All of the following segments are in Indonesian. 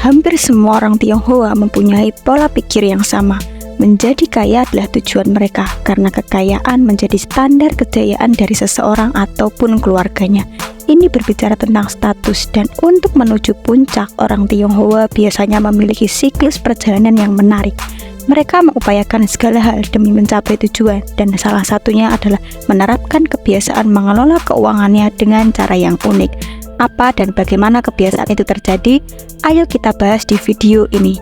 Hampir semua orang Tionghoa mempunyai pola pikir yang sama. Menjadi kaya adalah tujuan mereka karena kekayaan menjadi standar kejayaan dari seseorang ataupun keluarganya. Ini berbicara tentang status, dan untuk menuju puncak, orang Tionghoa biasanya memiliki siklus perjalanan yang menarik. Mereka mengupayakan segala hal demi mencapai tujuan, dan salah satunya adalah menerapkan kebiasaan mengelola keuangannya dengan cara yang unik. Apa dan bagaimana kebiasaan itu terjadi? Ayo kita bahas di video ini.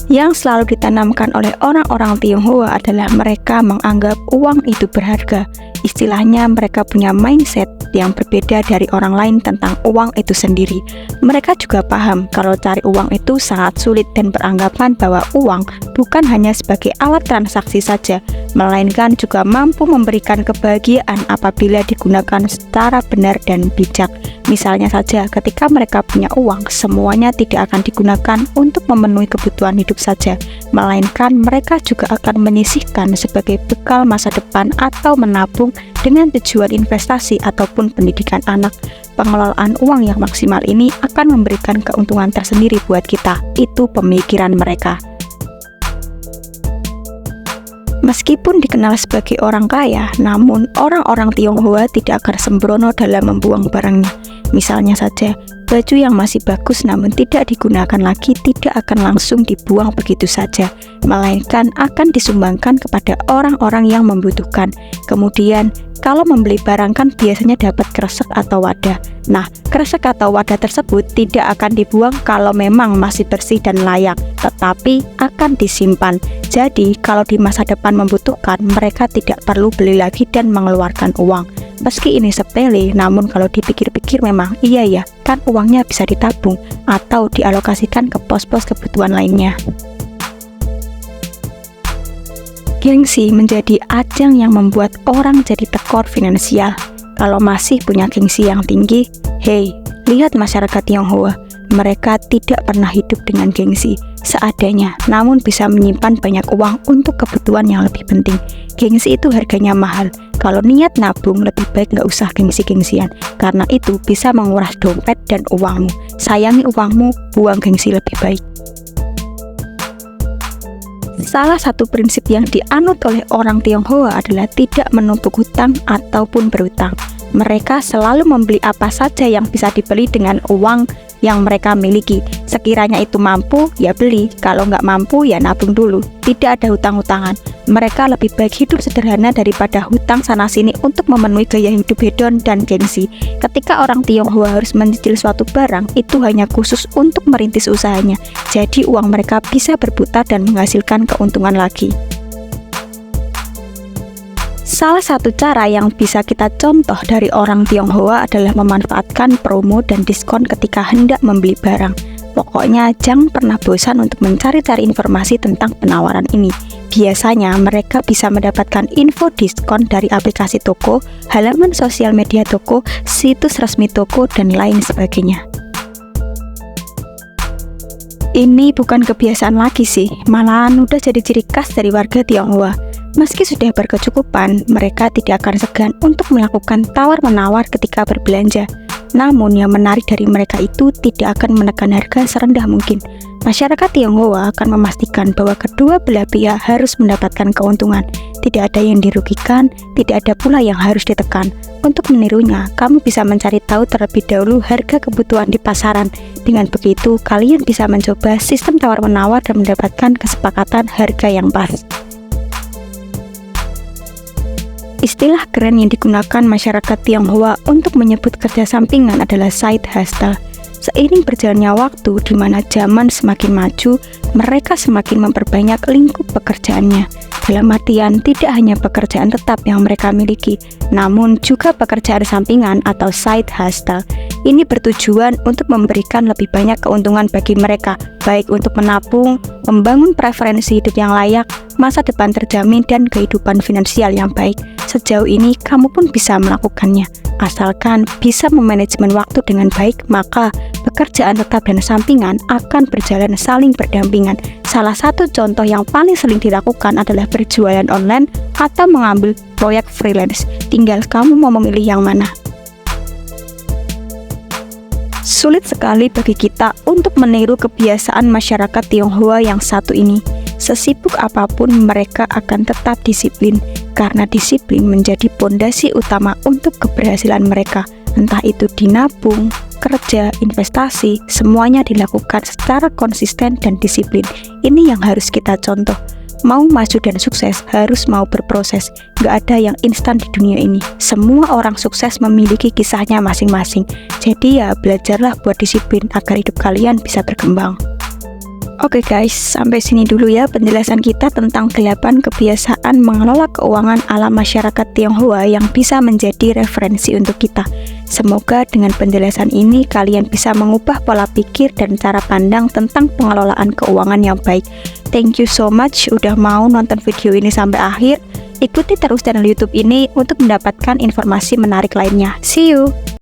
Yang selalu ditanamkan oleh orang-orang Tionghoa adalah mereka menganggap uang itu berharga. Istilahnya, mereka punya mindset yang berbeda dari orang lain tentang uang itu sendiri. Mereka juga paham kalau cari uang itu sangat sulit dan beranggapan bahwa uang bukan hanya sebagai alat transaksi saja, melainkan juga mampu memberikan kebahagiaan apabila digunakan secara benar dan bijak. Misalnya saja, ketika mereka punya uang, semuanya tidak akan digunakan untuk memenuhi kebutuhan hidup saja, melainkan mereka juga akan menyisihkan sebagai bekal masa depan atau menabung dengan tujuan investasi ataupun pendidikan anak. Pengelolaan uang yang maksimal ini akan memberikan keuntungan tersendiri buat kita. Itu pemikiran mereka. Meskipun dikenal sebagai orang kaya, namun orang-orang Tionghoa tidak akan sembrono dalam membuang barangnya. Misalnya saja, baju yang masih bagus namun tidak digunakan lagi tidak akan langsung dibuang begitu saja, melainkan akan disumbangkan kepada orang-orang yang membutuhkan. Kemudian, kalau membeli barang kan biasanya dapat kresek atau wadah. Nah, kresek atau wadah tersebut tidak akan dibuang kalau memang masih bersih dan layak, tetapi akan disimpan. Jadi, kalau di masa depan membutuhkan, mereka tidak perlu beli lagi dan mengeluarkan uang. Meski ini sepele, namun kalau dipikir-pikir memang iya ya, kan uangnya bisa ditabung atau dialokasikan ke pos-pos kebutuhan lainnya. Gengsi menjadi ajang yang membuat orang jadi tekor finansial. Kalau masih punya gengsi yang tinggi, hey, lihat masyarakat Tionghoa. Mereka tidak pernah hidup dengan gengsi, seadanya, namun bisa menyimpan banyak uang untuk kebutuhan yang lebih penting. Gengsi itu harganya mahal. Kalau niat nabung, lebih baik nggak usah gengsi-gengsian, karena itu bisa menguras dompet dan uangmu. Sayangi uangmu, buang gengsi lebih baik. Salah satu prinsip yang dianut oleh orang Tionghoa adalah tidak menumpuk hutang ataupun berhutang. Mereka selalu membeli apa saja yang bisa dibeli dengan uang yang mereka miliki. Sekiranya itu mampu, ya beli. Kalau nggak mampu, ya nabung dulu. Tidak ada hutang-hutangan. Mereka lebih baik hidup sederhana daripada hutang sana-sini untuk memenuhi gaya hidup hedon dan gengsi. Ketika orang Tionghoa harus mencicil suatu barang, itu hanya khusus untuk merintis usahanya. Jadi uang mereka bisa berputar dan menghasilkan keuntungan lagi. Salah satu cara yang bisa kita contoh dari orang Tionghoa adalah memanfaatkan promo dan diskon ketika hendak membeli barang. Pokoknya jangan pernah bosan untuk mencari-cari informasi tentang penawaran ini. Biasanya mereka bisa mendapatkan info diskon dari aplikasi toko, halaman sosial media toko, situs resmi toko, dan lain sebagainya. Ini bukan kebiasaan lagi sih, malahan udah jadi ciri khas dari warga Tionghoa. Meski sudah berkecukupan, mereka tidak akan segan untuk melakukan tawar-menawar ketika berbelanja. Namun yang menarik dari mereka itu tidak akan menekan harga serendah mungkin. Masyarakat Tionghoa akan memastikan bahwa kedua belah pihak harus mendapatkan keuntungan. Tidak ada yang dirugikan, tidak ada pula yang harus ditekan. Untuk menirunya, kamu bisa mencari tahu terlebih dahulu harga kebutuhan di pasaran. Dengan begitu, kalian bisa mencoba sistem tawar-menawar dan mendapatkan kesepakatan harga yang pas. Istilah keren yang digunakan masyarakat Tionghoa untuk menyebut kerja sampingan adalah side hustle. Seiring berjalannya waktu, di mana zaman semakin maju, mereka semakin memperbanyak lingkup pekerjaannya. Dalam artian, tidak hanya pekerjaan tetap yang mereka miliki, namun juga pekerjaan sampingan atau side hustle. Ini bertujuan untuk memberikan lebih banyak keuntungan bagi mereka, baik untuk menabung, membangun preferensi hidup yang layak, masa depan terjamin, dan kehidupan finansial yang baik. Sejauh ini, kamu pun bisa melakukannya. Asalkan bisa memanajemen waktu dengan baik, maka pekerjaan tetap dan sampingan akan berjalan saling berdampingan. Salah satu contoh yang paling sering dilakukan adalah berjualan online atau mengambil proyek freelance. Tinggal kamu mau memilih yang mana. Sulit sekali bagi kita untuk meniru kebiasaan masyarakat Tionghoa yang satu ini. Sesibuk apapun mereka akan tetap disiplin, karena disiplin menjadi pondasi utama untuk keberhasilan mereka. Entah itu di nabung, kerja, investasi, semuanya dilakukan secara konsisten dan disiplin. Ini yang harus kita contoh. Mau maju dan sukses harus mau berproses. Gak ada yang instan di dunia ini. Semua orang sukses memiliki kisahnya masing-masing. Jadi ya belajarlah buat disiplin agar hidup kalian bisa berkembang. Oke guys, sampai sini dulu ya penjelasan kita tentang 8 kebiasaan mengelola keuangan ala masyarakat Tionghoa yang bisa menjadi referensi untuk kita. Semoga dengan penjelasan ini kalian bisa mengubah pola pikir dan cara pandang tentang pengelolaan keuangan yang baik. Thank you so much udah mau nonton video ini sampai akhir. Ikuti terus channel YouTube ini untuk mendapatkan informasi menarik lainnya. See you!